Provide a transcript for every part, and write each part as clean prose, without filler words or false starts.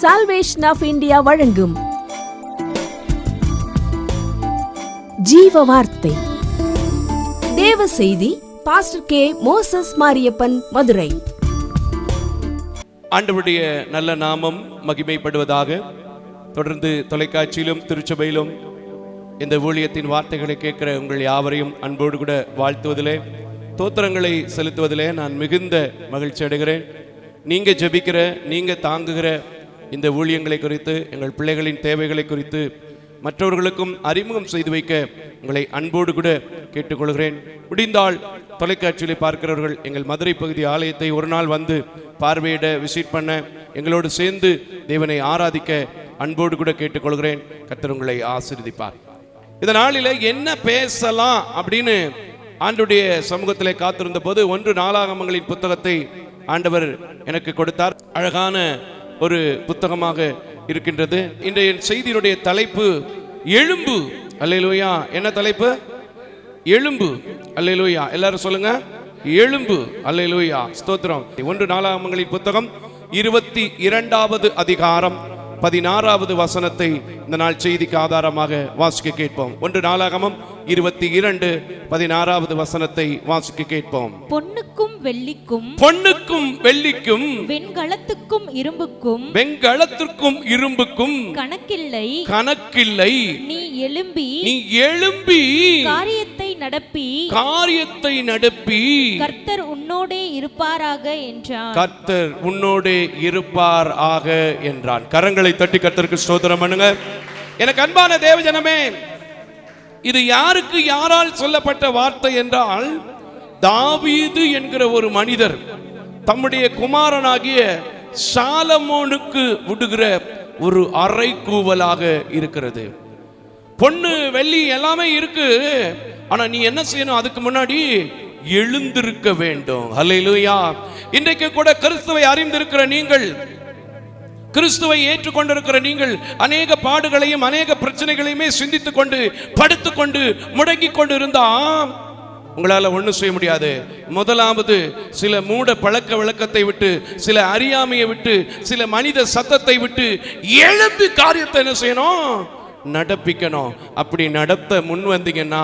Salvation of India வழங்கும் ஜீவ வார்த்தை தேவ செய்தி. Pastor K. Moses Mariappan, Madurai. ஆண்டவருடைய நல்ல நாமம் மகிமைப்படுவதாக. தொடர்ந்து தொலைக்காட்சியிலும் திருச்சபையிலும் இந்த ஊழியத்தின் வார்த்தைகளை கேட்கிற உங்கள் யாவரையும் அன்போடு கூட வாழ்த்துவதிலே, தோத்திரங்களை செலுத்துவதிலே நான் மிகுந்த மகிழ்ச்சி அடைகிறேன். நீங்க ஜெபிக்கிற, நீங்க தாங்குகிற இந்த ஊழியங்களை குறித்து, எங்கள் பிள்ளைகளின் தேவைகளை குறித்து மற்றவர்களுக்கும் அறிமுகம் செய்து வைக்க உங்களை அன்போடு கூட கேட்டுக்கொள்கிறேன். முடிந்தால் தொலைக்காட்சியிலே பார்க்கிறவர்கள் எங்கள் மதுரை பகுதி ஆலயத்தை ஒரு நாள் வந்து பார்வையிட, விசிட் பண்ண, எங்களோடு சேர்ந்து தேவனை ஆராதிக்க அன்போடு கூட கேட்டுக்கொள்கிறேன். கர்த்தர் உங்களை ஆசீர்வதிப்பார். இந்த நாளில் என்ன பேசலாம் அப்படின்னு ஆண்டவருடைய சமூகத்திலே காத்திருந்த போது 1 நாளாகமங்களின் புத்தகத்தை ஆண்டவர் எனக்கு கொடுத்தார். அழகான ஒரு புத்தகமாக இருக்கின்றது. இன்றைய செய்தியினுடைய தலைப்பு எழும்பு. அல்லேலூயா. என்ன தலைப்பு? எழும்பு. அல்லேலூயா. எல்லாரும் சொல்லுங்க, எழும்பு. அல்லேலூயா. ஸ்தோத்திரம். 1 நாளாகமங்களின் புத்தகம் 22வது அதிகாரம் 16வது வசனத்தை இந்த நாள் செய்திக்கு ஆதாரமாக வாசிக்க கேட்போம். 1 நாளாகமம் 22:16வது வசனத்தை வாசிக்க கேட்போம். பொன்னுக்கும் வெள்ளிக்கும், பொன்னுக்கும் வெள்ளிக்கும், வெண்கலத்துக்கும் இரும்புக்கும், வெண்கலத்திற்கும் இரும்புக்கும் கணக்கில்லை, கணக்கில்லை. நீ எழும்பி, நீ எழும்பி காரியத்தை நடப்பி, காரியத்தை நடப்பி, கர்த்தர் உன்னோடே இருப்பாராக என்றான். கர்த்தர் உன்னோடே இருப்பார் ஆக என்றான். கரங்களை தட்டி கர்த்தருக்கு ஸ்தோத்திரம் பண்ணுங்க. எனக்கு அன்பான தேவஜனமே, இது யாருக்கு யாரால் சொல்லப்பட்ட வார்த்தை என்றால், தாவீது என்கிற ஒரு மனிதர் தம்முடைய குமாரனாகிய சாலமோனுக்கு விடுகிற ஒரு அறைகூவலாக இருக்கிறது. பொண்ணு வெள்ளி எல்லாமே இருக்கு, ஆனா நீ என்ன செய்யணும்? அதுக்கு முன்னாடி எழுந்திருக்க வேண்டும். அல்லேலூயா. இன்றைக்கு கூட கிறிஸ்துவை அறிந்திருக்கிற நீங்கள், கிறிஸ்துவை ஏற்றுக்கொண்டிருக்கிற நீங்கள், அநேக பாடுகளையும் அநேக பிரச்சனைகளையுமே சிந்தித்துக் கொண்டு படுத்துக்கொண்டு முடங்கிக் கொண்டு இருந்தா உங்களால ஒன்றும் செய்ய முடியாது. முதலாவது சில மூட பழக்க வழக்கத்தை விட்டு, சில அறியாமையை விட்டு, சில மனித சத்தத்தை விட்டு எழும்பி காரியத்தை என்ன செய்யணும்? நடப்பிக்கணும். அப்படி நடத்த முன் வந்தீங்கன்னா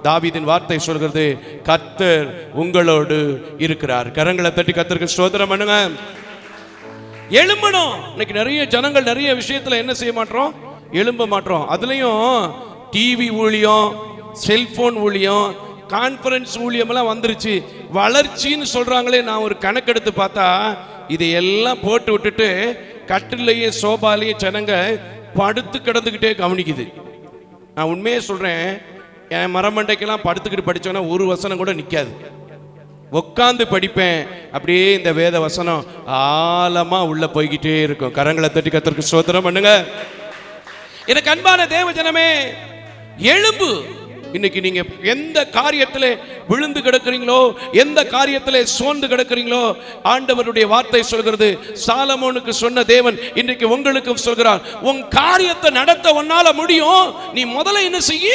தாவீதின் வார்த்தை சொல்கிறது, கர்த்தர் உங்களோடு இருக்கிறார். கரங்களை தட்டி கர்த்தருக்கு ஸ்தோத்திரம் பண்ணுங்க. எழும்பணும். இன்னைக்கு நிறைய ஜனங்கள் நிறைய விஷயத்துல என்ன செய்ய மாட்டோம்? எழும்ப மாட்டோம். அதுலயும் டிவி ஊழியம், செல்போன் ஊழியம், கான்ஃபரன்ஸ் ஊழியம் எல்லாம் வந்துருச்சு. வளர்ச்சின்னு சொல்றாங்களே. நான் ஒரு கணக்கெடுத்து பார்த்தா இதையெல்லாம் போட்டு விட்டுட்டு கட்டிலேயே சோபாலேயே ஜனங்க படுத்து கிடந்துக்கிட்டே கவனிக்குது. நான் உண்மையே சொல்றேன், என் மரமண்டைக்கெல்லாம் படுத்துக்கிட்டு படிச்சோன்னா ஒரு வசனம் கூட நிற்காது. உட்காந்து படிப்பேன். அப்படியே இந்த வேத வசனம் ஆழமா உள்ள போய்கிட்டே இருக்கும். கரங்களை தட்டி கர்த்தருக்கு ஸ்தோத்திரம் பண்ணுங்க. எனக்கு அன்பான தேவஜனமே, எழும்பு. இன்னைக்கு நீங்க எந்த காரியத்திலே விழுந்து கிடக்கிறீங்களோ, எந்த காரியத்திலே சோர்ந்து கிடக்கிறீங்களோ, ஆண்டவருடைய வார்த்தை சொல்கிறது, சாலமோனுக்கு சொன்ன தேவன் இன்றைக்கு உங்களுக்கும் சொல்கிறார், உன் காரியத்தை நடத்த உன்னால முடியும். நீ முதல்ல என்ன செய்ய?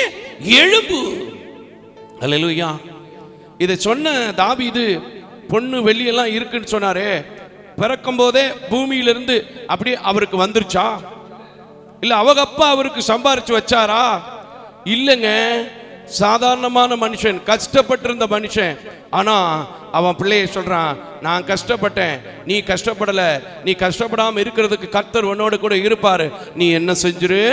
எழும்பு. அல்லேலூயா. இதை சொன்ன தாவீது பொண்ணு வெள்ளியெல்லாம் இருக்குன்னு சொன்னாரே, பிறக்கும் போதே பூமியிலிருந்து அப்படியே அவருக்கு வந்துருச்சா? இல்ல அவங்க அப்பா அவருக்கு சம்பாரிச்சு வச்சாரா? இல்லைங்க. சாதாரணமான மனுஷன், கஷ்டப்பட்டிருந்த மனுஷன். ஆனா அவன் பிள்ளைய சொல்றான், நான் கஷ்டப்பட்டேன், நீ கஷ்டப்படல. நீ கஷ்டப்படாம இருக்கிறதுக்கு கர்த்தர் உன்னோட கூட இருப்பாரு. நீ என்ன செஞ்சிரு?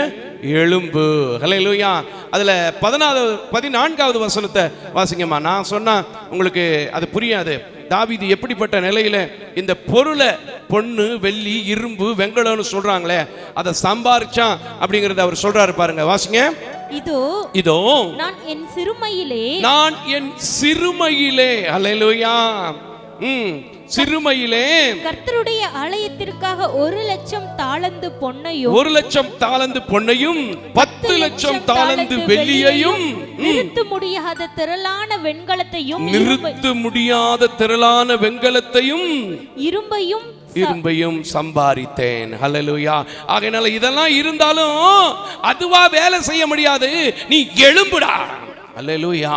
எழும்பு. ஹல்லேலூயா. அதுல 14வது வசனத்தை வாசிங்கம்மா. நான் சொன்னா உங்களுக்கு அது புரியாது. தாவீது எப்படிப்பட்ட நிலையில இந்த பொருளை, பொண்ணு வெள்ளி இரும்பு வெண்கலம்னு சொல்றாங்களே, அதை சம்பாரிச்சான் அப்படிங்கறத அவர் சொல்றாரு பாருங்க. வாசிங்க. இதோ நான் என் சிறுமையிலே, நான் என் சிறுமையிலே, அல்லேலூயா, சிறுமையிலே கர்த்தருடைய ஆலயத்திற்காக 1,00,000 தாலந்து பொன்னையும், 1,00,000 தாலந்து பொன்னையும், 10,00,000 தாலந்து வெள்ளியையும், நிறுத்த முடியாத திரளான வெண்கலத்தையும், நிறுத்த முடியாத திரளான வெண்கலத்தையும், இரும்பையும் சம்பாதித்தேன். ஹல்லேலூயா. ஆகையால இதெல்லாம் இருந்தாலும் அதுவா வேலை செய்ய முடியாது. நீ எழும்புடா. ஹல்லேலூயா.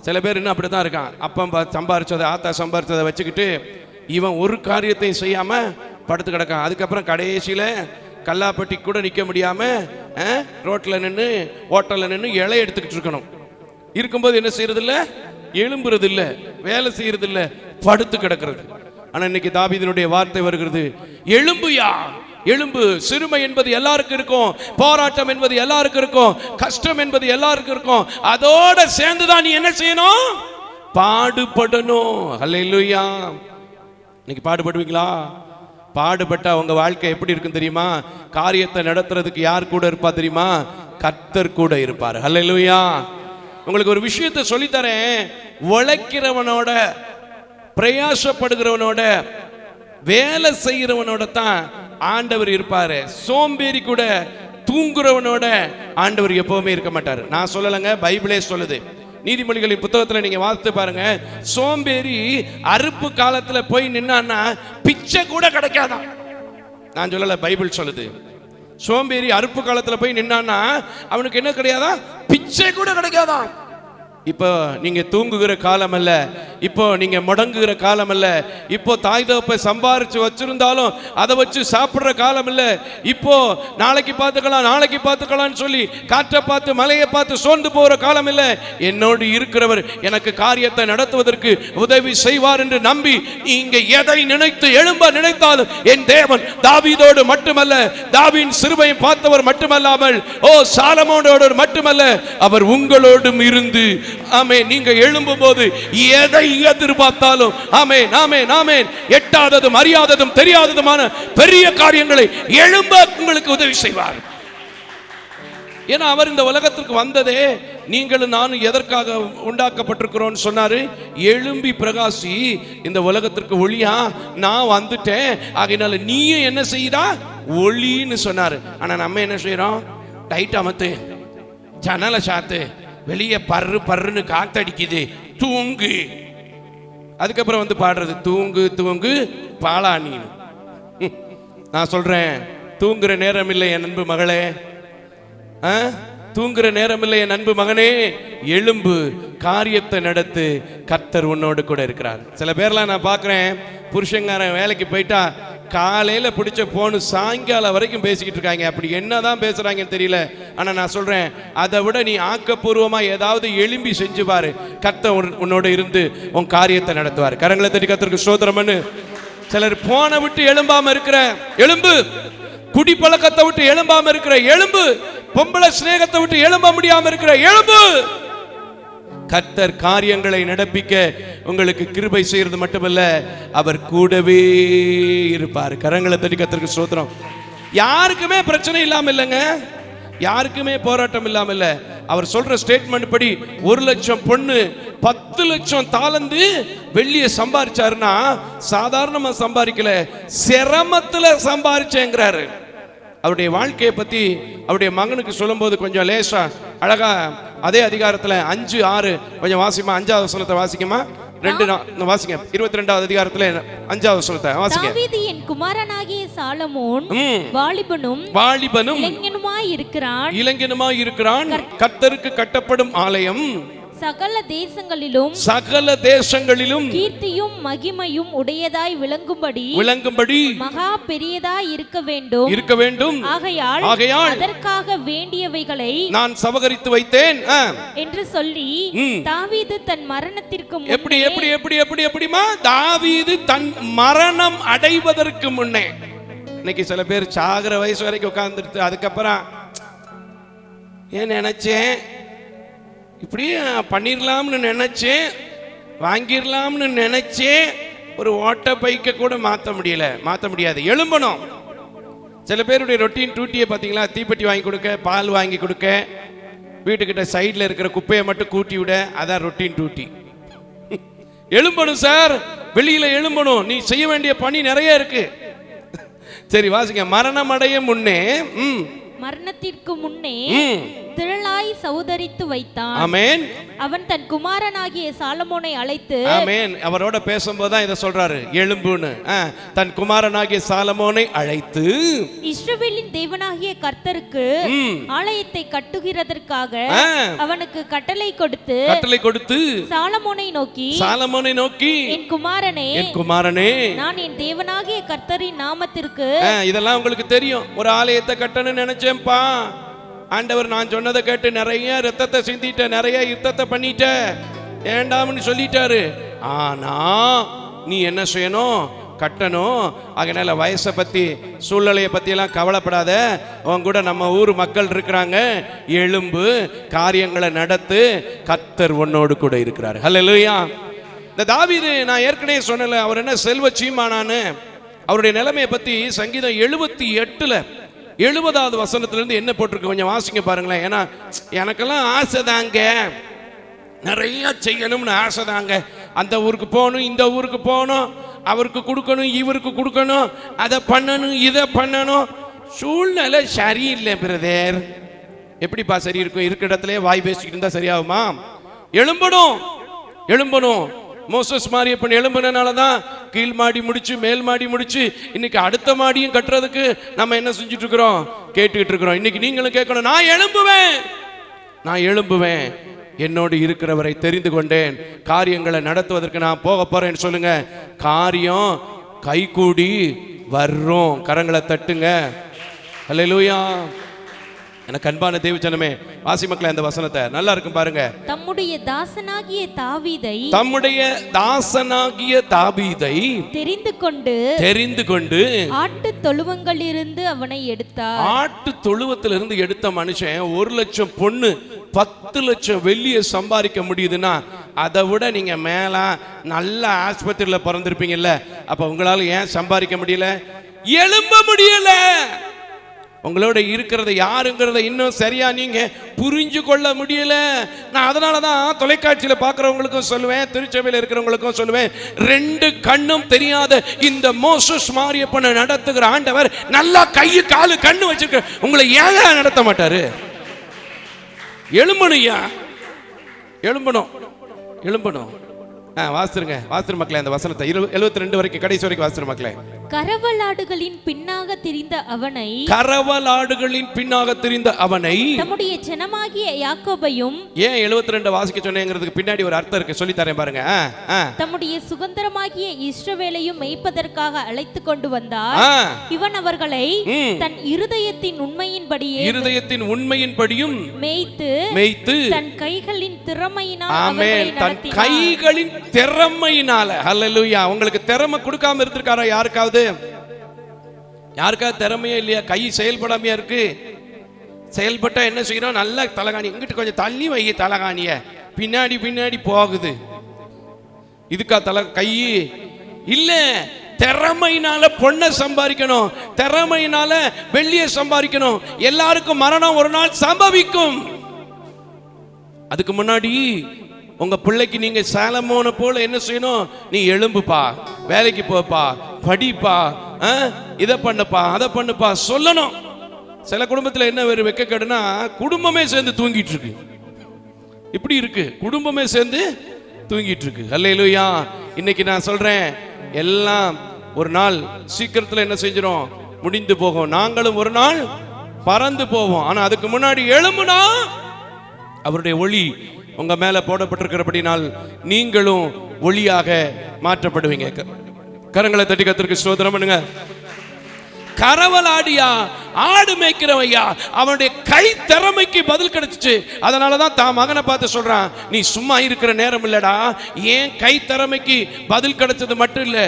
சில பேர் இன்னும் அப்படி தான் இருக்கான். அப்பா சம்பாரிச்சதை, ஆத்தா சம்பாரிச்சதை வச்சுக்கிட்டு இவன் ஒரு காரியத்தையும் செய்யாம படுத்து கிடக்கான். அதுக்கப்புறம் கடைசியில் கல்லாப்பட்டி கூட நிற்க முடியாமல் ரோட்டில் நின்று ஹோட்டலில் நின்று இலை எடுத்துக்கிட்டு இருக்கணும். இருக்கும்போது என்ன செய்யறதில்ல, எழும்புறது இல்லை, வேலை செய்யறது இல்லை, படுத்து கிடக்கிறது. ஆனால் இன்னைக்கு தாவீதினுடைய வார்த்தை வருகிறது, எழும்புயா எழும்பு. சிறுமை என்பது எல்லாருக்கும் இருக்கும், போராட்டம் என்பது எல்லாருக்கும் இருக்கும், கஷ்டம் என்பது எல்லாருக்கும் இருக்கும். அதோட சேர்ந்துதான் நீ என்ன செய்யணும், பாடுபடணும். அல்லேலூயா. இன்னைக்கு பாடுபடுவீங்களா? பாடுபட்டா உங்க வாழ்க்கை எப்படி இருக்கும் தெரியுமா? காரியத்தை நடத்துறதுக்கு யார் கூட இருப்பா தெரியுமா? கர்த்தர் கூட இருப்பார். அல்லேலூயா. உங்களுக்கு ஒரு விஷயத்தை சொல்லித்தரேன். உழைக்கிறவனோட, பிரயாசப்படுகிறவனோட, வேலை செய்கிறவனோட தான் ஆண்டவர் இருப்பாரு. சோம்பேறி கூட, தூங்குறவனோட ஆண்டவர் எப்பவுமே இருக்க மாட்டார். நான் சொல்லலைங்க, பைபிளே சொல்லுது. நீதிமொழிகளின் புத்தகத்தில் நீங்க வாசித்து பாருங்க. சோம்பேறி அறுப்பு காலத்துல போய் நின்னான்னா பிச்சை கூட கிடைக்காதான். நான் சொல்லல, பைபிள் சொல்லுது. சோம்பேறி அறுப்பு காலத்துல போய் நின்னான்னா அவனுக்கு என்ன கிடையாதா, பிச்சை கூட கிடைக்காதான். இப்போ நீங்க தூங்குகிற காலம் அல்ல, இப்போ நீங்க முடங்குகிற காலம் அல்ல, இப்போ தாய் தகப்பை சம்பாரிச்சு வச்சிருந்தாலும் அதை வச்சு சாப்பிடுற காலம் இல்ல. இப்போ நாளைக்கு பார்த்துக்கலாம், நாளைக்கு பார்த்துக்கலாம்னு சொல்லி காற்றை பார்த்து மலையை பார்த்து சோர்ந்து போகிற காலம் இல்ல. என்னோடு இருக்கிறவர் எனக்கு காரியத்தை நடத்துவதற்கு உதவி செய்வார் என்று நம்பி நீங்க எதை நினைத்து எழும்ப நினைத்தாலும் என் தேவன் தாவீதோடு மட்டுமல்ல, தாவீதின் சிறுமையை பார்த்தவர் மட்டுமல்லாமல், சாலமோனோடு மட்டுமல்ல, அவர் உங்களோடும் இருந்து, ஆமென், நீங்க எழும்பும் போது எதை எதிர்பார்த்தாலும், ஆமென் ஆமென் ஆமென், எட்டாததும் அறியாததும் தெரியாததுமான பெரிய காரியங்களை எழும்ப உங்களுக்கு உதவி செய்வார். ஏன்னா அவர் இந்த உலகத்திற்கு வந்ததே நீங்களும் நானும் எதற்காக உண்டாக்கப்பட்டிருக்கிறோம் சொன்னாரு, எழும்பி பிரகாசி, இந்த உலகத்திற்கு ஒளியா நான் வந்துட்டேன், ஆகையினால நீயும் என்ன செய்யறா, ஒளின்னு சொன்னாரு. ஆனா நம்ம என்ன செய்யறோம், டைட் அமத்து, ஜன்னலை சாத்து, வெளியே பர்ரு பர்ருன்னு காத்தடிக்குது, தூங்கு. அதுக்கப்புறம் வந்து பாடுறது, தூங்கு தூங்கு பாலானி. நான் சொல்றேன், தூங்குற நேரம் இல்லை என் அன்பு மகளே, தூங்குற நேரம் இல்லை என் அன்பு மகனே, எழும்பு, காரியத்தை நடத்து, கர்த்தர் உன்னோடு கூட இருக்கிறார். சில பேர்லாம் நான் பார்க்குறேன், புருஷங்காரன் வேலைக்கு போயிட்டா காலையில பிடிச்ச போன் சாயங்காலம் வரைக்கும் பேசிக்கிட்டு இருக்காங்க. அப்படி என்னதான் பேசுறாங்கன்னு தெரியல. ஆனா நான் சொல்றேன், அதை விட நீ ஆக்கப்பூர்வமா ஏதாவது எழும்பி செஞ்சு பாரு, கர்த்தர் உன்னோட இருந்து உன் காரியத்தை நடத்துவார். கரங்களை தட்டி கர்த்தருக்கு ஸ்தோத்திரம் பண்ணு. சிலர் போனை விட்டு எழும்பாம இருக்கிற எழும்பு, குடிப்பழக்கத்தை விட்டு எழும்பாம இருக்கிற எழும்பு, பொம்பளை சிநேகத்தை விட்டு எழும்ப முடியாம இருக்கிற எழும்பு. கர்த்தர் காரியங்களை நடப்பிக்க உங்களுக்கு கிருபை செய்யறது மட்டுமல்ல, அவர் கூடவே இருப்பார். கரங்களை தட்டி கர்த்தருக்கு ஸ்தோத்திரம். யாருக்குமே பிரச்சனை இல்லாம இல்லைங்க, யாருக்குமே போராட்டம் இல்லாம இல்ல. அவர் சொல்ற ஸ்டேட்மெண்ட் படி 1 லட்சம் பொண்ணு 10 லட்சம் தாளந்து வெள்ளிய சம்பாரிச்சாருன்னா சாதாரணமா சம்பாதிக்கல, சிரமத்துல சம்பாரிச்சேங்கிறாரு. அவருடைய வாழ்க்கையை பத்தி அவருடைய மகனுக்கு சொல்லும்போது கொஞ்சம் லேசா அழகா அதே அதிகாரத்துல 5:6 கொஞ்சம் வாசிமா, 5வது வசனத்தை வாசிக்குமா, 2 வாசிங்க. 22வது அதிகாரத்துல 5வது வசனத்தை வாசிங்க. தாவீதின் குமாரனாகிய சாலமோன் வாலிபனும் இளைஞனுமாய் இருக்கிறான். கர்த்தருக்கு கட்டப்படும் ஆலயம் சகல தேசங்களிலும் கீர்த்தியும் மகிமையும் உடையதாய் விளங்கும்படி மகா பெரியதாய் இருக்க வேண்டும். ஆகையால் அதற்காக வேண்டியவைகளை நான் சவகரித்து வைத்தேன் என்று சொல்லி தாவீது தன் மரணத்திற்கு எப்படிமா தாவீது தன் மரணம் அடைவதற்கு முன்னே. இன்னைக்கு சில பேர் சாகிற வயசு வரைக்கும் உட்கார்ந்துட்டு அதுக்கப்புறம் ஏன் நினைச்சேன், இப்படி பண்ணிடலாம்னு நினைச்சேன், வாங்கிடலாம்னு நினைச்சேன், ஒரு ஓட்ட பைக்கை கூட மாற்ற முடியாது. எழும்பணும். சில பேருடைய ரொட்டீன் டியூட்டியை பார்த்தீங்களா, தீப்பெட்டி வாங்கி கொடுக்க, பால் வாங்கி கொடுக்க, வீட்டுக்கிட்ட சைடில் இருக்கிற குப்பையை மட்டும் கூட்டி விட, அதான் ரொட்டீன் டியூட்டி. எழும்பணும் சார், வெளியில எழும்பணும், நீ செய்ய வேண்டிய பணி நிறைய இருக்கு. சரி வாசிங்க. மரணத்திற்கு முன்னே திரளாய் சௌதரித்து வைத்தான். ஆமென். அவன் தன் குமாரனாகிய சாலமோனை அழைத்து, ஆமென், அவரோட பேசும்போது தான் இதை சொல்றாரு, எழும்புன்னு. தன் குமாரனாகிய சாலமோனை அழைத்து, இஸ்ரவேலின் தேவனாகிய கர்த்தருக்கு ஆலயத்தை கட்டுகிறதற்காக அவனுக்கு கட்டளை கொடுத்து சாலமோனை நோக்கி, என் குமாரனே, நான் என் தேவனாகிய கர்த்தரின் நாமத்திற்கு. இதெல்லாம் உங்களுக்கு தெரியும். ஒரு ஆலயத்தை கட்டணும்னு நினைச்சேன்பா, ஆண்டவர் நான் சொன்னதை கேட்டு நிறைய ரத்தத்தை சிந்திட்ட, நிறைய யுத்தத்தை பண்ணிட்ட, வேண்டாம்னு சொல்லிட்டாரு. ஆனா நீ என்ன செய்யணும்? கட்டணும். அதனால வயசை பத்தி, சூழ்நிலையை பத்தி எல்லாம் கவலைப்படாத. அவங்க கூட நம்ம ஊர் மக்கள் இருக்கிறாங்க, எழும்பு, காரியங்களை நடத்து, கர்த்தர் உன்னோடு கூட இருக்கிறார். ஹல்லேலூயா. இந்த தாவீது நான் ஏற்கனவே சொன்னல, அவர் என்ன செல்வ சீமானான்னு. அவருடைய நிலைமையை பத்தி சங்கீதம் 78ல 70வது வசனத்திலிருந்து என்ன போட்டிருக்கு கொஞ்சம் வாசிங்க பாருங்களேன். ஏன்னா எனக்கெல்லாம் ஆசை தாங்க, நிறைய செய்யணும்னு ஆசை தாங்க. அந்த ஊருக்கு போகணும், இந்த ஊருக்கு போகணும், அவருக்கு கொடுக்கணும், இவருக்கு கொடுக்கணும், அதை பண்ணணும், இதை பண்ணணும். சூழ்நிலை சரியில்லை பிரதர். எப்படிப்பா சரி இருக்கும்? இருக்கிற இடத்துல வாய் பேசிக்கிட்டு இருந்தா சரியாகுமா? எழும்பணும். மோசஸ் மாரியப்பன் எழும்பினால தான் கீழ் மாடி முடிச்சு, மேல் மாடி முடிச்சு, இன்னைக்கு அடுத்த மாடியும் கட்டுறதுக்கு நம்ம என்ன செஞ்சுட்டு இருக்கிறோம்? கேட்டுக்கிட்டு இருக்கிறோம். இன்னைக்கு நீங்களும் கேட்கணும், நான் எழும்புவேன், என்னோடு இருக்கிறவரை தெரிந்து கொண்டேன், காரியங்களை நடத்துவதற்கு நான் போக போறேன்னு சொல்லுங்க. காரியம் கைகூடி வர்றோம். கரங்களை தட்டுங்க. அல்லேலூயா. எனக்கு அன்பான தேவஜனமே, வாசி மக்களே அந்த வசனத்தை நல்லா இருக்கும் பாருங்க. தம்முடைய தாசனாகிய தாவீதை தெரிந்து கொண்டு ஆட்டு தொழுவங்களிலிருந்து அவனை எடுத்தார். ஆட்டு தொழுவத்திலிருந்து எடுத்த மனுஷன் 1 லட்சம் பொண்ணு 10 லட்சம் வெள்ளியை சம்பாதிக்க முடியுதுன்னா, அதை விட நீங்க மேல நல்ல ஆஸ்பத்திரியில பிறந்திருப்பீங்கல்ல. அப்ப உங்களால ஏன் சம்பாதிக்க முடியல? எழும்ப முடியல. உங்களோட இருக்கிறத யாருங்கிறத இன்னும் சரியா நீங்க புரிஞ்சு கொள்ள முடியல. நான் அதனாலதான் தொலைக்காட்சியில பாக்குறவங்களுக்கும் சொல்லுவேன், திருச்சபையில் இருக்கிறவங்களுக்கும் சொல்லுவேன், 2 கண்ணும் தெரியாத இந்த மோசஸ் மாரியப்பனை நடத்துகிற ஆண்டவர் நல்லா கையு காலு கண்ணு வச்சிருக்க உங்களை ஏன் நடத்த மாட்டாரு? எழும்பணும். வாசிருங்க மக்களே அந்த வசனத்தை 72 வரைக்கும் கடைசி வரைக்கும் வாசிரு மக்களே. கரவலாடுகளின் பின்னாக திரிந்த அவனை தம்முடைய ஜனமாகிய யாக்கோபையும். ஏன் 72 வாசிக்க சொன்னேங்கிறதுக்கு பின்னாடி ஒரு அர்த்தம் இருக்கு, சொல்லி தரேன் பாருங்க. தம்முடைய சுதந்திரமாகிய இஸ்ரவேலையும் மேய்ப்பதற்காக அழைத்து கொண்டு வந்தார். இவன் அவர்களை தன் இருதயத்தின் உண்மையின்படியும் மேய்த்து தன் கைகளின் திறமையினால. ஹல்லேலூயா. உங்களுக்கு திறமை கொடுக்காம இருந்திருக்காரா? யாருக்காவது திறமையே இல்லையா? கை செயல்படாமையா இருக்கு. செயல்பட்டா என்ன செய்யணும்? நல்ல தலகாணி இங்கிட்டு கொஞ்சம் தள்ளி வை, தலகாணிய பின்னாடி போகுது. இதுக்கா கை இல்ல. திறமையினால பொண்ணை சம்பாதிக்கணும், திறமையினால வெள்ளியை சம்பாதிக்கணும். எல்லாருக்கும் மரணம் ஒரு நாள் சம்பவிக்கும். அதுக்கு முன்னாடி உங்க பிள்ளைக்கு நீங்க சாலமோனை போல என்ன செய்யணும்? நீ எழும்புப்பா, வேலைக்கு போப்பா, படிப்பா, இதை பண்ணுப்பா, அதை பண்ணுப்பா சொல்லணும். சில குடும்பத்தில் என்ன வேறு வெக்கக்கேடுனா, குடும்பமே சேர்ந்து தூங்கிட்டு இருக்கு. இப்படி இருக்கு, குடும்பமே சேர்ந்து தூங்கிட்டு இருக்கு. அல்லேலூயா. இன்னைக்கு நான் சொல்றேன், எல்லாம் ஒரு நாள் சீக்கிரத்தில் என்ன செஞ்சிடும்? முடிந்து போகும். நாங்களும் ஒரு நாள் பறந்து போவோம். ஆனா அதுக்கு முன்னாடி எழும்புனா அவருடைய ஒளி உங்க மேல போடப்பட்டிருக்கிறபடினால் நீங்களும் ஒளியாக மாற்றப்படுவீங்க. கரங்களை தட்டி கர்த்தருக்கு ஸ்தோத்திரம் பண்ணுங்க. கரவலாடியா, ஆடு மேய்க்கிறவையா, அவனுடைய கை திறமைக்கு பதில் கிடைச்சிச்சு. அதனாலதான் தான் மகனை பார்த்து சொல்றான், நீ சும்மா இருக்கிற நேரம் இல்லடா, ஏன் கை திறமைக்கு பதில் கிடைச்சது மட்டும் இல்ல,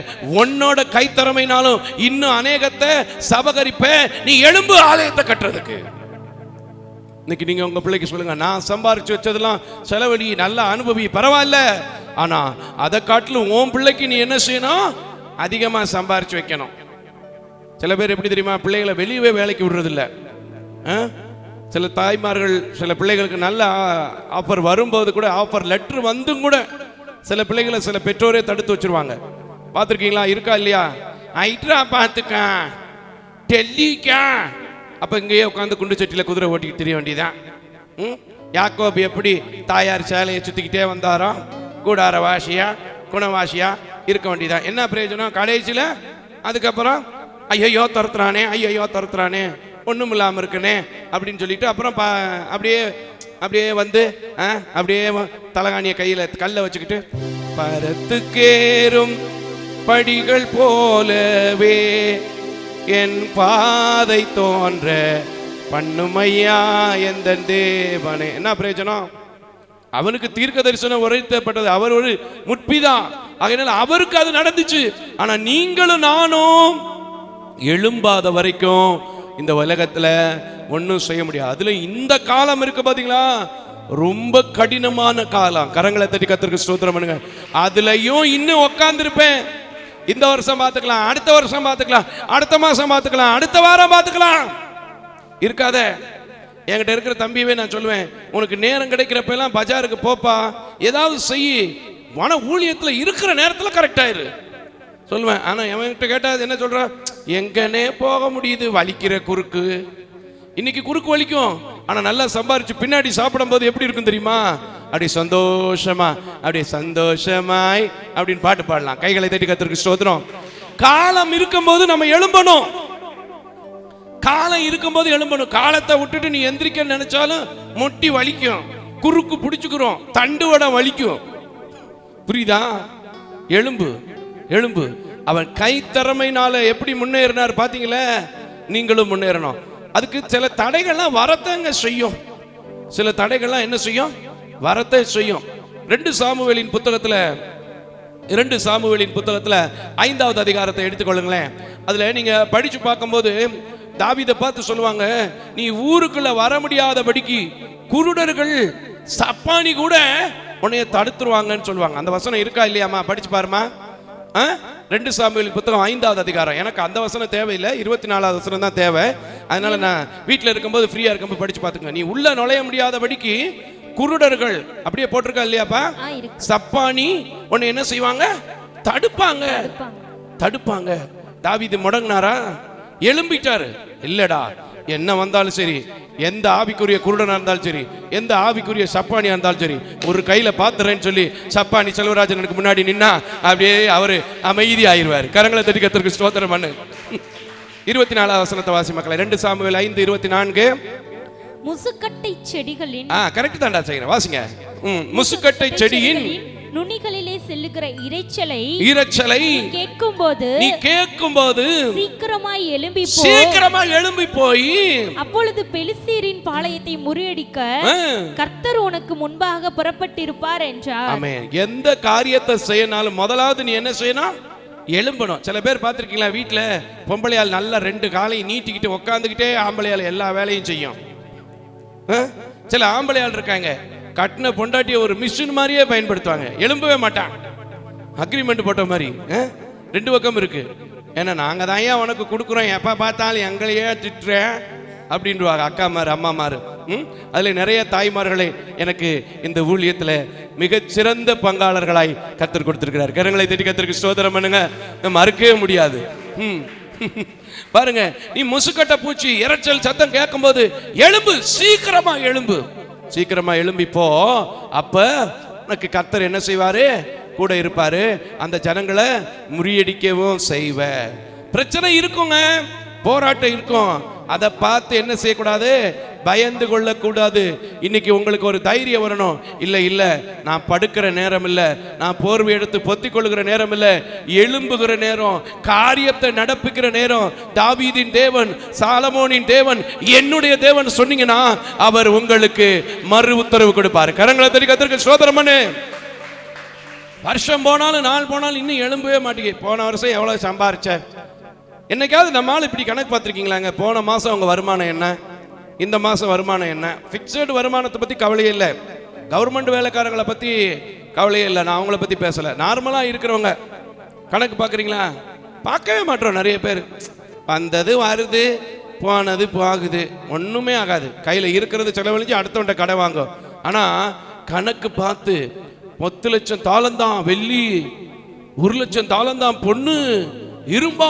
உன்னோட கை திறமைனாலும் இன்னும் அநேகத்தை சபகரிப்ப, நீ எழும்பு ஆலயத்தை கட்டுறதுக்கு. இன்னைக்கு நீங்க உங்க பிள்ளைக்கு சொல்லுங்க, நான் சம்பாரிச்சு வச்சதெல்லாம் செலவழி, நல்லா அனுபவி, பரவாயில்ல, ஆனா அதை காட்டிலும் உன் பிள்ளைக்கு நீ என்ன செய்யணும்? அதிகமா சம்பாரிச்சு வைக்கணும். சில பேர் எப்படி தெரியுமா? பிள்ளைகளை வெளியவே வேலைக்கு விடுறது இல்லை. சில தாய்மார்கள் சில பிள்ளைகளுக்கு நல்ல ஆஃபர் வரும்போது கூட, ஆஃபர் லெட்டர் வந்தும் கூட சில பிள்ளைகளை சில பெற்றோரே தடுத்து வச்சிருவாங்க. பார்த்துருக்கீங்களா? இருக்கா இல்லையா? ஐட்ரா பார்த்துக்கா, டெல்லிக்கா. அப்ப இங்கேயே உட்காந்து குண்டு சட்டியில குதிரை ஓட்டிக்கிட்டு தெரிய வேண்டியதான். யாக்கோபு எப்படி தாயார் சேலையை சுத்திக்கிட்டே வந்தாரோ, கூடார வாசியா குணவாசியா இருக்க வேண்டியதான். என்ன பிரயோஜனம் கடைசியில்? அதுக்கப்புறம் ஐயோ துரத்துறானே ஒன்றும் இல்லாமல் இருக்கனே அப்படின்னு சொல்லிட்டு அப்புறம் அப்படியே வந்து அப்படியே தலகாணிய கையில் கல்லை வச்சுக்கிட்டு பரத்துக்கேறும் படிகள் போலவே என் பாதை தோன்ற பண்ணுமையா எந்த தேவனே. என்ன பிரயோஜனம்? அவனுக்கு தீர்க்க தரிசனம் உரைத்தப்பட்டது, அவர் ஒரு முற்பிதா, அதனால அவருக்கு அது நடந்துச்சு. ஆனா நீங்களும் நானும் எழும்பாத வரைக்கும் இந்த உலகத்துல ஒன்றும் செய்ய முடியாது. அதுல இந்த காலம் இருக்கு பாத்தீங்களா, ரொம்ப கடினமான காலம். கரங்களை தட்டி கர்த்தருக்கு ஸ்தோத்திரம் பண்ணுங்க. அதுலயும் இன்னும் உட்கார்ந்துருப்பேன். இந்த வருஷம் பார்த்துக்கலாம், அடுத்த வருஷம் பார்த்துக்கலாம், அடுத்த மாசம் பார்த்துக்கலாம், அடுத்த வாரம் பார்த்துக்கலாம் இருக்காத. என்கிட்ட இருக்கிற தம்பியவே நான் சொல்லுவேன், உனக்கு நேரம் கிடைக்கிறப்ப எல்லாம் பஜாருக்கு போப்பா, ஏதாவது செய்யி, மன ஊழியத்தில் இருக்கிற நேரத்தில் கரெக்டாயிரு சொல்லுவேன். ஆனால் எவன்கிட்ட கேட்டால் என்ன சொல்கிறான், எங்கன்னே போக முடியுது, வலிக்கிற குறுக்கு. இன்னைக்கு குறுக்கு வலிக்கும், ஆனால் நல்லா சம்பாரிச்சு பின்னாடி சாப்பிடும் போது எப்படி இருக்கும் தெரியுமா? அப்படி சந்தோஷமா, அப்படியே சந்தோஷமாய் அப்படின்னு பாட்டு பாடலாம். கைகளை தட்டி கர்த்தருக்கு ஸ்தோத்திரம். காலம் இருக்கும்போது நம்ம எழும்பணும். காலம் இருக்கும்போது எழும்பணும். காலத்தை விட்டுட்டு நீ எந்திரிக்க நினைச்சாலும் முட்டி வலிக்கும், குறுக்கு பிடிச்சுக்கிறோம், தண்டுவட வலிக்கும். புரியுதா? எழும்பு எழும்பு. அவன் கைத்திறமையினால எப்படி முன்னேறினார் பாத்தீங்களா? நீங்களும் முன்னேறணும். அதுக்கு சில தடைகள்லாம் வரத்தங்க செய்யும். சில தடைகள்லாம் என்ன செய்யும்? வரத்தை செய்யும். 2 சாமுவேலின் புத்தகத்துல 5வது அதிகாரத்தை எடுத்துக்கொள்ளுங்களேன். அதுல நீங்க படிச்சு பார்க்கும்போது தாவீதை பார்த்து சொல்லுவாங்க, நீ ஊருக்குள்ள வர முடியாதபடிக்கு குருடர்கள் சப்பானி கூட உன்னைய தடுத்துருவாங்கன்னு சொல்லுவாங்க. அந்த வசனம் இருக்கா இல்லையாமா? படிச்சு பாருமா. 2 சாமுவேல் புத்தகம் 5வது அதிகாரம். எனக்கு அந்த வசனம் தேவையில்லை, 24வது வசனம் தான் தேவை. அதனால நான் வீட்டில் இருக்கும்போது ஃப்ரீயா இருக்கும்போது படிச்சு பார்த்துங்க. நீ உள்ள நுழைய முடியாதபடிக்கு குருடர்கள் அப்படியே போட்டிருக்கா இல்லையாப்பா? சப்பானி உன்னை என்ன செய்வாங்க? தடுப்பாங்க. தாவீது முடங்கினாரா? எழும்பிட்டாரு. இல்லடா, என்ன வந்தாலும் சரி, எந்த ஆவிக்குரிய குருடனா இருந்தாலும் சரி, எந்த ஆவிக்குரிய சப்பானியா இருந்தாலும் சரி, ஒரு கையில பாத்துறேன்னு சொல்லி சப்பானி செல்வராஜனுக்கு முன்னாடி நின்னா அப்படியே அவரு அமைதி ஆயிருவாரு. கரங்களை தட்டி கர்த்தருக்கு ஸ்தோத்திரம் பண்ணு. 24வது வசனத்தை வாசி மக்களே. 2 சாமுவேல் 5:24. முசுக்கட்டை செடிகளின் கரெக்ட் தான்டா செய்யறேன், வாசிங்க. முசுக்கட்டை செடியின் நுனிகளிலே செல்லுகிற இரைச்சலை நீ கேட்கும்போது சீக்கிரமாய் எழும்பி போய் அப்பொழுது பெலிஸ்தீரின் பாளையத்தை முறியடிக்க கர்த்தர் உனக்கு முன்பாக புறப்பட்டிருப்பார் என்றார். ஆமென். எந்த காரியத்தை செய்யனாலும் முதலாவது நீ என்ன செய்யணும்? எழும்பணும். சில பேர் பார்த்திருக்கீங்களா, வீட்டுல பொம்பளையால் நல்லா 2 காலையும் நீட்டிக்கிட்டு உட்காந்துக்கிட்டே ஆம்பளையால் எல்லா வேலையும் செய்யும். சில ஆம்பளையால் இருக்காங்க, கட்டின பொண்டாட்டிய ஒரு மிஷின் மாதிரியே பயன்படுத்துவாங்க, எழும்பவே மாட்டான். அக்ரிமெண்ட் போட்ட மாதிரி 2 பக்கம் இருக்கு. ஏன்னா நாங்க தான் ஏன் உனக்கு கொடுக்குறோம், எப்ப பார்த்தாலும் எங்களையே திட்டுறேன் அப்படின்வாங்க அக்காமாரு அம்மாமாரு. அதுல நிறைய தாய்மார்களை எனக்கு இந்த ஊழியத்துல மிகச்சிறந்த பங்காளர்களாய் கர்த்தர் கொடுத்திருக்கிறார். கரங்களை தட்டி கர்த்தருக்கு ஸ்தோத்திரம் பண்ணுங்க. மறுக்கவே முடியாது. பாருங்க, நீ முசுக்கட்ட பூச்சி இரைச்சல் சத்தம் கேட்கும் போது எழும்பு, சீக்கிரமா எழும்பிப்போ. அப்ப உனக்கு கர்த்தர் என்ன செய்வாரு? கூட இருப்பாரு. அந்த ஜனங்களை முறியடிக்கவும் செய்வ. பிரச்சனை இருக்குங்க, போராட்டம் இருக்கும். அதை பார்த்து என்ன செய்யக்கூடாது? பயந்து கொள்ளக்கூடாது. இன்னைக்கு உங்களுக்கு ஒரு தைரியம் வரணும். இல்ல நான் படுக்கிற நேரம் இல்ல, நான் போர்வை எடுத்து பொத்திக் கொள்ளுகிற நேரம் இல்ல, எழும்புகிற நேரம், காரியத்தை நடப்பிக்கிற நேரம். தாவீதின் தேவன், சாலமோனின் தேவன், என்னுடைய தேவன் சொன்னீங்கன்னா அவர் உங்களுக்கு மறு உத்தரவு கொடுப்பார். கரங்களை தட்டி கர்த்தருக்கு ஸ்தோத்திரம் பண்ணு. வருஷம் போனாலும் நாள் போனாலும் இன்னும் எழும்பவே மாட்டேங்க. போன வருஷம் எவ்வளவு சம்பாரிச்ச? என்னைக்காவது நம்மளால இப்படி கணக்கு பார்த்துருக்கீங்களாங்க? போன மாசம் அவங்க வருமானம் என்ன, இந்த மாசம் வருமானம் என்ன? பிக்சடு வருமானத்தை பத்தி கவலையே இல்லை, கவர்மெண்ட் வேலைக்காரங்களை பத்தி கவலையே இல்லை. நான் அவங்கள பத்தி பேசல. நார்மலா இருக்கிறவங்க கணக்கு பார்க்குறீங்களா? பார்க்கவே மாட்டோம். நிறைய பேர் வந்தது வருது, போனது போகுது, ஒண்ணுமே ஆகாது. கையில இருக்கிறது செலவழிஞ்சு அடுத்தவன்ட்ட கடை வாங்கும். ஆனா கணக்கு பார்த்து 10 லட்சம் தாளந்தான் வெள்ளி, 1 லட்சம் தாளந்தான் பொண்ணு, இரும்பா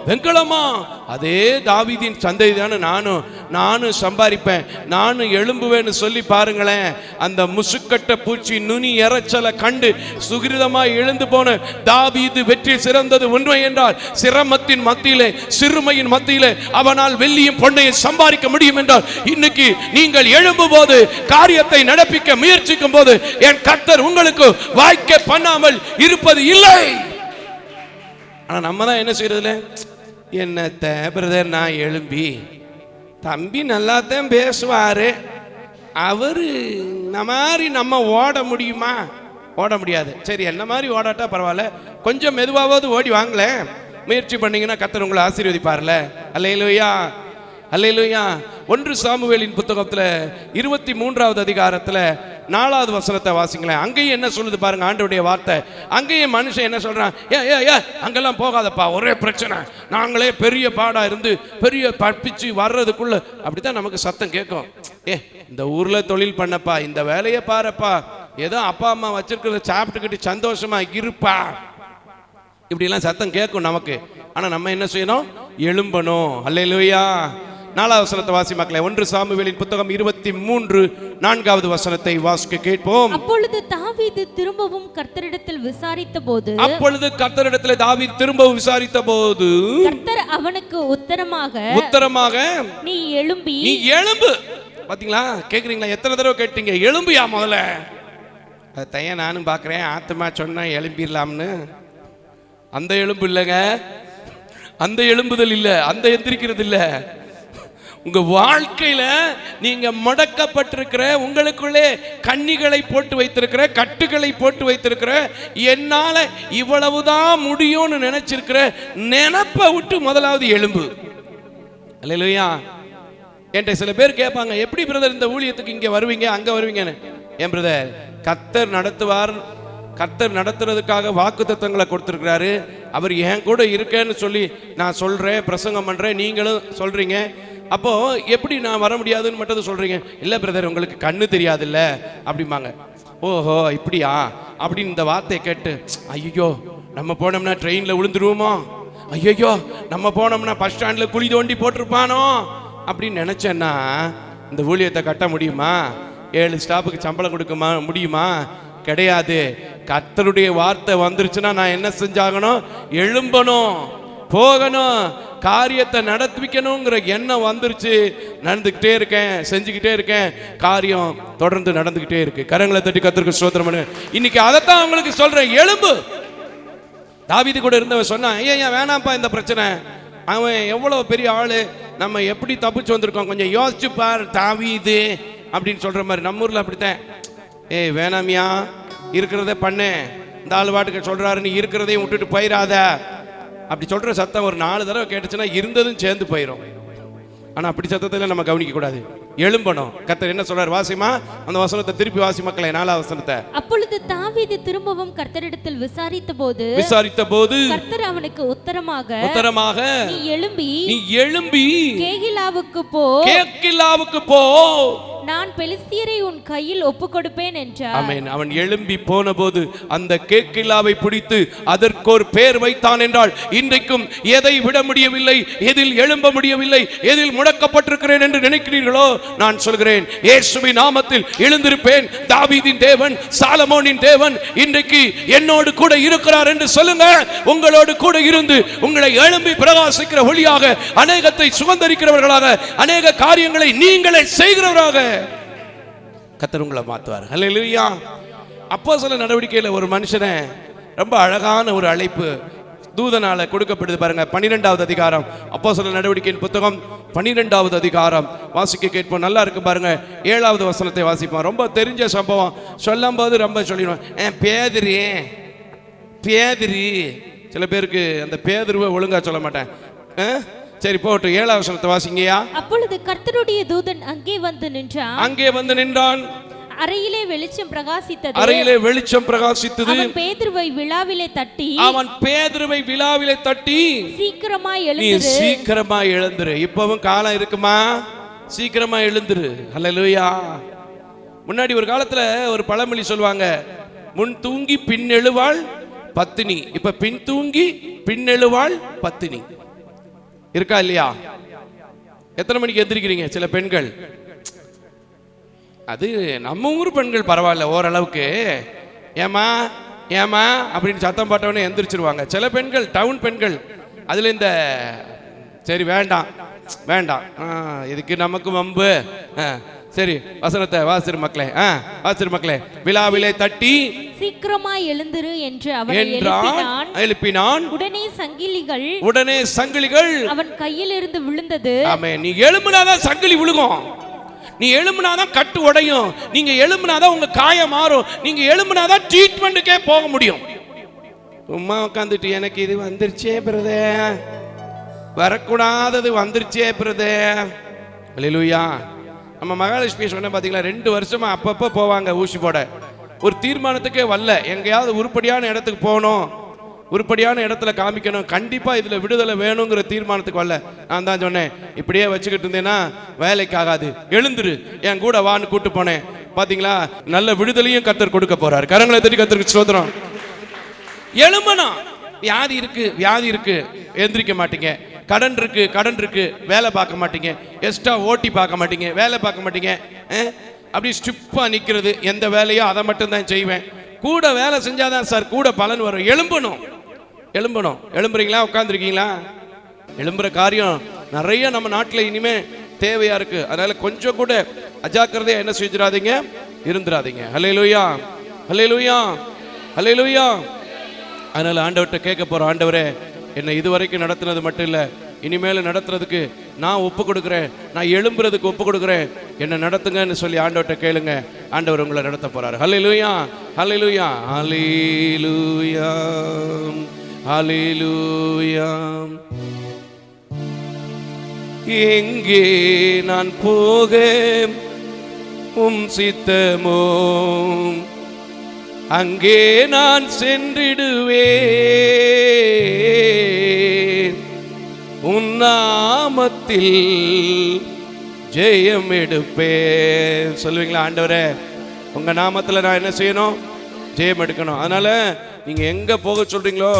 வெண்கலமா, அதே தாவீதின் சந்ததி தானே நானும் சம்பாதிப்பேன், நானும் எழும்புவேன்னு சொல்லி பாருங்களேன். அந்த முசுக்கட்ட பூச்சி நுனி இறைச்சலை கண்டு சுகிருதமா எழுந்து போன தாவீது வெற்றி சிறந்தது உண்மை என்றால், சிரமத்தின் மத்தியிலே சிறுமையின் மத்தியிலே அவனால் வெள்ளியும் பொன்னையும் சம்பாதிக்க முடியும் என்றால், இன்னைக்கு நீங்கள் எழும்பும் போது, காரியத்தை நடப்பிக்க முயற்சிக்கும் போது, என் கர்த்தர் உங்களுக்கு வாய்க்க பண்ணாமல் இருப்பது இல்லை. ஆனா நம்ம தான் என்ன செய்யறதுல, என்னத்த பிரதர் நான் எழும்பி, தம்பி நல்லாத்தான் பேசுவாரு, அவரு மாதிரி நம்ம ஓட முடியுமா? ஓட முடியாது. சரி, என்ன மாதிரி ஓடாட்டா பரவாயில்ல, கொஞ்சம் மெதுவாவது ஓடி வாங்களேன், முயற்சி பண்ணீங்கன்னா கர்த்தர் உங்களை ஆசீர்வதிப்பார்ல. அல்லேலூயா, அல்லேலூயா. 1 சாமுவேலின் புத்தகத்துல 23வது அதிகாரத்துல 4வது வசனத்தை வாசிங்களேன். அங்கேயும் என்ன சொல்லுது பாருங்க ஆண்டவருடைய வார்த்தை. அங்கேயும் மனுஷன் என்ன சொல்றான், அங்கெல்லாம் போகாதப்பா, ஒரே பிரச்சனை, நாங்களே பெரிய பாடா இருந்து பெரிய பப்பிச்சு வர்றதுக்குள்ள அப்படித்தான் நமக்கு சத்தம் கேட்கும். இந்த ஊர்ல தொழில் பண்ணப்பா, இந்த வேலையை பாருப்பா, ஏதோ அப்பா அம்மா வச்சிருக்கிறத சாப்பிட்டுக்கிட்டு சந்தோஷமா இருப்பா, இப்படிலாம் சத்தம் கேட்கும் நமக்கு. ஆனா நம்ம என்ன செய்யணும், எழும்பணும். அல்லேலூயா. 4வது வசனத்தை வாசி மக்களே. 1 சாமுவேலின் புத்தகம் 23:4 வசனத்தை வாசிக்க கேட்போம். அப்பொழுது தாவீது திரும்பவும் கர்த்தரிடத்தில் விசாரித்தபோது, கர்த்தர் அவனுக்கு உத்தரமாக நீ எழும்பு. பாத்தீங்களா, கேக்குறீங்களா? எத்தனை தடவை கேட்டீங்க எழும்பியா? முதல்ல தைய நானும் பாக்குறேன், ஆத்மா சொன்னா எழும்பிடலாம்னு. அந்த எலும்பு இல்லைங்க, அந்த எழும்புதல் இல்ல, அந்த எந்திரிக்கிறது இல்ல. உங்க வாழ்க்கையில நீங்க முடக்கப்பட்டிருக்கிற, உங்களுக்குள்ளே கண்ணிகளை போட்டு வைத்திருக்கிற, கட்டுகளை போட்டு வைத்திருக்கிற, என்னால இவ்வளவுதான் முடியும்னு நினைச்சிருக்கிற நினைப்பை விட்டு முதலாவது எழும்பு. அல்லேலூயா. என்கிட்ட சில பேர் கேட்பாங்க, எப்படி பிரதர் இந்த ஊழியத்துக்கு இங்க வருவீங்க அங்க வருவீங்கன்னு. ஏன் பிரதர், கர்த்தர் நடத்துவார், கர்த்தர் நடத்துறதுக்காக வாக்குத்தத்தங்களை கொடுத்திருக்கிறாரு, அவர் என் கூட இருக்கேன்னு சொல்லி நான் சொல்றேன், பிரசங்கம் பண்றேன், நீங்களும் சொல்றீங்க. அப்போ எப்படி நான் வர முடியாதுன்னு மட்டும் சொல்றீங்க? இல்ல பிரதர், உங்களுக்கு கண்ணு தெரியாதுல்ல அப்படிம்பாங்க. ஓஹோ இப்படியா அப்படின்னு இந்த வார்த்தையை கேட்டு, ஐயோ நம்ம போனோம்னா ட்ரெயின்ல விழுந்துருவோமோ, ஐயோ நம்ம போனோம்னா பஸ் ஸ்டாண்ட்ல குழி தோண்டி போட்டிருப்பானோ அப்படின்னு நினைச்சேன்னா இந்த ஊழியத்தை கட்ட முடியுமா? 7 ஸ்டாப்புக்கு சம்பளம் கொடுக்க முடியுமா? கிடையாது. கர்த்தருடைய வார்த்தை வந்துருச்சுன்னா நான் என்ன செஞ்சாகணும்? எழும்பணும், போகணும், காரியத்தை நடத்திக்கணுங்கிற எண்ணம் வந்துருச்சு. நடந்துகிட்டே இருக்கேன், செஞ்சுக்கிட்டே இருக்கேன், காரியம் தொடர்ந்து நடந்துகிட்டே இருக்கு. கரங்களை தட்டி கர்த்தருக்கு ஸ்தோத்திரம் பண்ணு. இன்னைக்கு அதைத்தான் உங்களுக்கு சொல்றேன், எழும்பு. தாவீது கூட இருந்தவன் சொன்னான், ஐயா வேணாம்ப்பா இந்த பிரச்சனை, அவன் எவ்வளவு பெரிய ஆளு, நம்ம எப்படி தப்பிச்சு வந்திருக்கோம், கொஞ்சம் யோசிச்சு பார் தாவீது அப்படின்னு சொல்ற மாதிரி. நம்ம ஊர்ல அப்படித்தான், வேணாமியா, இருக்கிறதே பண்ணு, இந்த ஆளு வாட்டுக்கு சொல்றாருன்னு இருக்கிறதையும் விட்டுட்டு போயிடாத அப்படி சொல்ற சத்தம் ஒரு 4 தடவை கேட்டுச்சுன்னா இருந்ததும் சேர்ந்து போயிடும். ஆனா அப்படி சத்தத்துல நம்ம கவனிக்க கூடாது, எழும்பணும். கர்த்தர் என்ன சொல்றார் வாசிமா, அந்த வசனத்தை திருப்பி வாசி மக்களே. 4வது வசனத்தை. அப்பொழுது தாவீது திரும்பவும் கர்த்தரிடத்தில் விசாரித்த போது கர்த்தர் அவனுக்கு உத்தரமாக நீ எழும்பி கேகிலாவுக்கு போ, நான் பெலிஸ்தியரை உன் கையில் ஒப்புக் கொடுப்பேன் என்றார். ஆமென். அவன் எழும்பி போன போது அந்த கேக்கிலாவை பிடித்து அதற்கு ஒரு பேர் வைத்தான் என்றால், இன்றைக்கும் எதை விட முடியவில்லை, எதில் எழும்ப முடியவில்லை, எதில் முடக்கப்பட்டிருக்கிறேன் என்று நினைக்கிறீர்களோ, நான் சொல்கிறேன் இயேசுவின் நாமத்தில் எழுந்திருப்பேன். தாவீதின் தேவன், சாலமோனின் தேவன் இன்றைக்கு என்னோடு கூட இருக்கிறார் என்று சொல்லுங்க. உங்களோடு கூட இருந்து உங்களை எழும்பி பிரகாசிக்கிற ஒளியாக, அநேகத்தை சுதந்தரிக்கிறவர்களாக, அநேக காரியங்களை நீங்களே செய்கிறவராக கர்த்தர் உங்களை மாற்றுவார். ஹல்லேலூயா. அப்போஸ்தலர் நடவடிக்கையில் ஒரு மனுஷனை ரொம்ப அழகான ஒரு அழைப்பு தூதனால கொடுக்கப்படுது பாருங்க. 12வது அதிகாரம், அப்போஸ்தலர் நடவடிக்கையின் புத்தகம் 12வது அதிகாரம் வாசிக்க கேட்போம். நல்லா இருக்கு பாருங்க. 7வது வசனத்தை வாசிப்போம். ரொம்ப தெரிஞ்ச சம்பவம், சொல்லும் போது ரொம்ப சொல்லிடுவோம். பேதிரி சில பேருக்கு அந்த பேதுருவை ஒழுங்கா சொல்ல மாட்டேன். சரி போட்டு 7வது வசனத்தை வாசிங்கயா. அப்பொழுது கர்த்தருடைய தூதன் அங்கே வந்து நின்றான். அறையிலே வெளிச்சம் பிரகாசித்தது. அவன் பேதுருவை விழாவிலே தட்டி சீக்கிரமாய் எழுந்திரு. இப்பவும் காலம் இருக்குமா, சீக்கிரமா எழுந்திரு. ஹல்லேலூயா. முன்னாடி ஒரு காலத்துல ஒரு பழமொழி சொல்லுவாங்க, முன் தூங்கி பின் எழுவாள் பத்தினி. இப்ப பின் தூங்கி பின்னெழுவாள் பத்தினி இருக்கா இல்லையா? எத்தனை மணிக்கு எந்திரிக்கிறீங்க சில பெண்கள்? அது நம்ம ஊர் பெண்கள் பரவாயில்ல ஓரளவுக்கு. ஏமா ஏமா அப்படின்னு சத்தம் போட்டவனே எந்திரிச்சிருவாங்க. சில பெண்கள், டவுன் பெண்கள், அதுல இந்த சரி வேண்டாம் வேண்டாம் இதுக்கு நமக்கு வம்பு, சரி வசனத்தை வாசிரு மக்களே, வாசிரு மக்களே. விழாவிலே தட்டி சீக்கிரமாய் எழுந்திரு என்று அவனை எழுப்பினான். உடனே சங்கிலிகள் அவன் கையில் இருந்து விழுந்தது. ஆமென். நீ எழும்பினாதான் சங்கிலி விழுகும், நீ எழும்பினாதான் கட்டு உடையும், நீங்க எழும்பினாதான் உங்க காயம் மாறும், நீங்க எழும்பினாதான் ட்ரீட்மெண்ட்டுக்கே போக முடியும். சும்மா உட்காந்துட்டு எனக்கு இது வந்துருச்சே பிரதர், வரக்கூடாதது வந்துருச்சே பிரதர். அல்லேலூயா. நம்ம மகாலட்சுமி சொன்ன பாத்தீங்களா, 2 வருஷமா அப்பப்போ போவாங்க ஊசி போட. ஒரு தீர்மானத்துக்கே வரல, எங்கேயாவது உருப்படியான இடத்துக்கு போகணும், உருப்படியான இடத்துல காமிக்கணும், கண்டிப்பா இதுல விடுதலை வேணுங்கிற தீர்மானத்துக்கு வரல. நான் தான் சொன்னேன், இப்படியே வச்சுக்கிட்டு இருந்தேன்னா வேலைக்கு ஆகாது, எழுந்துரு, என் கூட வான்னு கூட்டு போனேன். பாத்தீங்களா, நல்ல விடுதலையும் கர்த்தர் கொடுக்க போறாரு. கரங்களை தட்டி கர்த்தருக்கு ஸ்தோத்திரம். எழுமனா. வியாதி இருக்கு, வியாதி இருக்கு, எந்திரிக்க மாட்டீங்க. கடன் இருக்கு, கடன் இருக்கு, வேலை பார்க்க மாட்டீங்க. எக்ஸ்ட்ரா ஓட்டி பார்க்க மாட்டீங்க, வேலை பார்க்க மாட்டீங்க. அப்படி ஸ்டிப்பா நிக்கிறது, எந்த வேலையோ அதை மட்டும் தான் செய்வேன். கூட வேலை செஞ்சாதான் சார் கூட பலன் வரும். எழும்பணும், எழும்பணும். எழும்புறீங்களா? உட்காந்துருக்கீங்களா? எழும்புற காரியம் நிறைய நம்ம நாட்டில் இனிமே தேவையா இருக்கு. அதனால கொஞ்சம் கூட அஜாக்கிரதையா என்ன செஞ்சிடாதீங்க, இருந்துடாதீங்க. ஹல்லேலூயா, ஹல்லேலூயா, ஹல்லேலூயா. அதனால ஆண்டவர்கிட்ட கேட்க போறோம், ஆண்டவரே என்னை இதுவரைக்கும் நடத்துனது மட்டும் இல்லை, இனிமேல் நடத்துறதுக்கு நான் ஒப்பு கொடுக்குறேன், நான் எழும்புறதுக்கு ஒப்பு கொடுக்குறேன், என்னை நடத்துங்கன்னு சொல்லி ஆண்டவர்கிட்ட கேளுங்க. ஆண்டவர் உங்களை நடத்த போறாரு. ஹல்லேலூயா, ஹல்லேலூயா, ஹல்லேலூயா, ஹல்லேலூயா. எங்கே நான் போக சித்தமோ அங்கே நான் சென்றிடுவேன், உன் நாமத்தில் ஜெயம் எடுப்பேன். சொல்லுவீங்களா? ஆண்டவரே உங்க நாமத்தில் நான் என்ன செய்யணும்? ஜெயம் எடுக்கணும். அதனால நீங்க எங்க போக சொல்றீங்களோ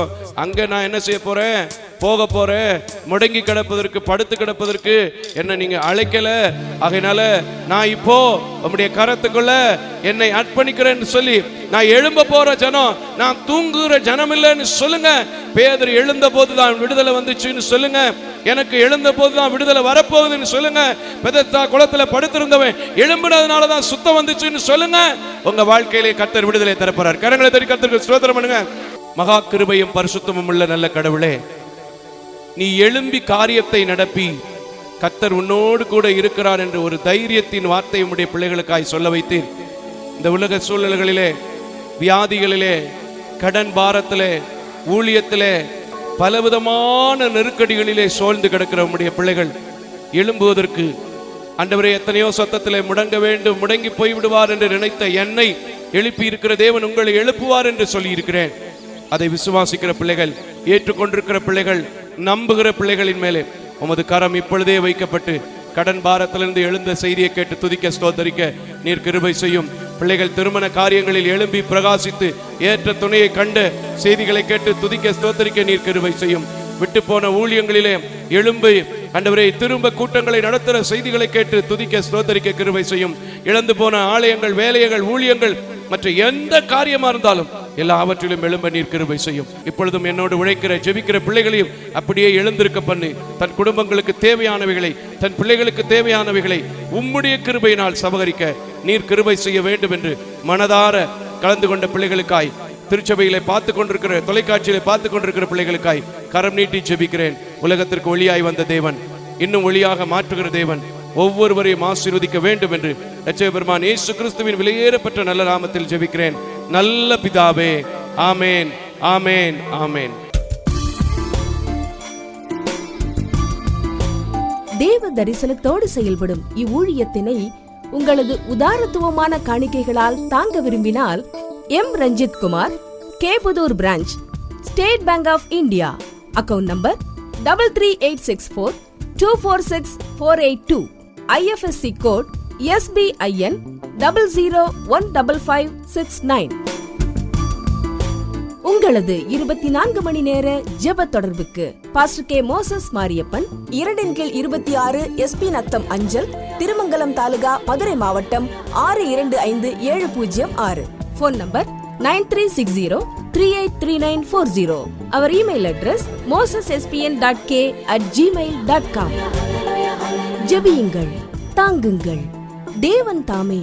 அங்க நான் என்ன செய்ய போறேன்? போக போறேன். முடங்கி கிடப்பதற்கு, படுத்து கிடப்பதற்கு என்ன நீங்க அழைக்கல. ஆகையினால நான் இப்போ உம்முடைய கரத்துக்குள்ள என்னை அர்ப்பணிக்கிறேன்னு சொல்லி நான் எழும்ப போற ஜனம், நான் தூங்குகிற ஜனம் இல்லைன்னு சொல்லுங்க. பேதுரு எழுந்த போதுதான் விடுதலை வந்துச்சுன்னு சொல்லுங்க. எனக்கு எழுந்த போதுதான் விடுதலை வரப்போகுதுன்னு சொல்லுங்க. பெதஸ்தா குளத்துல படுத்திருந்தவன் எழும்பினதுனாலதான் சுத்தம் வந்துச்சுன்னு சொல்லுங்க. உங்க வாழ்க்கையிலே கர்த்தர் விடுதலை தரப்போறார். கரங்களை தட்டி கர்த்தருக்கு ஸ்தோத்திரம் பண்ணுங்க. மகா கிருபையும் பரிசுத்தமும் உள்ள நல்ல கடவுளே, நீ எழும்பி காரியத்தை நடப்பி கர்த்தர் உன்னோடு கூட இருக்கிறார் என்ற ஒரு தைரியத்தின் வார்த்தை உம்முடைய பிள்ளைகளுக்காய் சொல்ல வைத்தீர். இந்த உலக சூழல்களிலே, வியாதிகளிலே, கடன் பாரத்திலே, ஊழியத்திலே, பலவிதமான நெருக்கடிகளிலே சோழ்ந்து கிடக்கிற உம்முடைய பிள்ளைகள் எழும்புவதற்கு ஆண்டவரே, எத்தனையோ சத்தத்திலே முடங்க வேண்டும், முடங்கி போய்விடுவார் என்று நினைத்த என்னை எழுப்பி இருக்கிற தேவன் உங்களை எழுப்புவார் என்று சொல்லி இருக்கிறேன். அதை விசுவாசிக்கிற பிள்ளைகள், ஏற்றுக்கொண்டிருக்கிற பிள்ளைகள், நம்புகிற பிள்ளைகளின் மேலே உமது கரம் இப்பொழுதே வைக்கப்பட்டு கடன் பாரத்திலிருந்து எழுந்த செய்தியை கேட்டு துதிக்க ஸ்தோத்தரிக்க நீர் கிருபை செய்யும். பிள்ளைகள் திருமண காரியங்களில் எழும்பி பிரகாசித்து ஏற்ற துணையை கண்டு செய்திகளை கேட்டு துதிக்க ஸ்தோத்தரிக்க நீர் கிருபை செய்யும். விட்டு போன ஊழியங்களிலே எழும்பி ஆண்டவரே திரும்ப கூட்டங்களை நடத்துகிற செய்திகளை கேட்டு துதிக்க ஸ்தோத்தரிக்க கிருபை செய்யும். இழந்து போன ஆலயங்கள், வேலைகள், ஊழியங்கள், மற்ற எந்த காரியமா இருந்தாலும் எல்லாவற்றிலும் எழும்ப நீர் கிருபை செய்யும். இப்பொழுதும் என்னோடு உழைக்கிற ஜெபிக்கிற பிள்ளைகளையும் அப்படியே எழுந்திருக்க பண்ணி தன் குடும்பங்களுக்கு தேவையானவைகளை, தன் பிள்ளைகளுக்கு தேவையானவைகளை உம்முடைய கிருபையினால் சபகரிக்க நீர் கிருபை செய்ய வேண்டும் என்று மனதார கலந்து கொண்ட பிள்ளைகளுக்காய், திருச்சபையிலே பார்த்து கொண்டிருக்கிற, தொலைக்காட்சியிலே பார்த்து கொண்டிருக்கிற பிள்ளைகளுக்காய் கரம் நீட்டி ஜெபிக்கிறேன். உலகத்திற்கு ஒளியாய் வந்த தேவன், இன்னும் ஒளியாக மாற்றுகிற தேவன் ஒவ்வொருவரையும் ஆசீர்வதிக்க வேண்டும் என்று இரட்சகர் பெருமான் இயேசு கிறிஸ்துவின் விலையேறப்பட்ட நல்ல நாமத்தில் ஜெபிக்கிறேன் நல்ல பிதாவே. ஆமேன், ஆமேன், ஆமேன். தேவ தரிசனத்தோடு செயல்படும் இவ்வூழியத்தினை உங்களது உதாரத்துவமான காணிக்கைகளால் தாங்க விரும்பினால் எம் Ranjith Kumar, Keputhur branch, State Bank of India, account number 3386424648 IFSC code SBIN 00155669. உங்களது 24 மணி நேர ஜெப தொடர்புக்கு pastor K Moses Mariappan, 2/26 SP Natham அஞ்சல், திருமங்கலம் தாலுகா, மதுரை மாவட்டம் 625706. Phone number 9360383940. அவர் இமெயில் அட்ரஸ் mosespn.k@gmail.com. ஜெபியுங்கள், தாங்குங்கள். தேவன் தாமே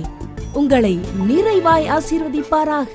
உங்களை நிறைவாய் ஆசீர்வதிப்பாராக.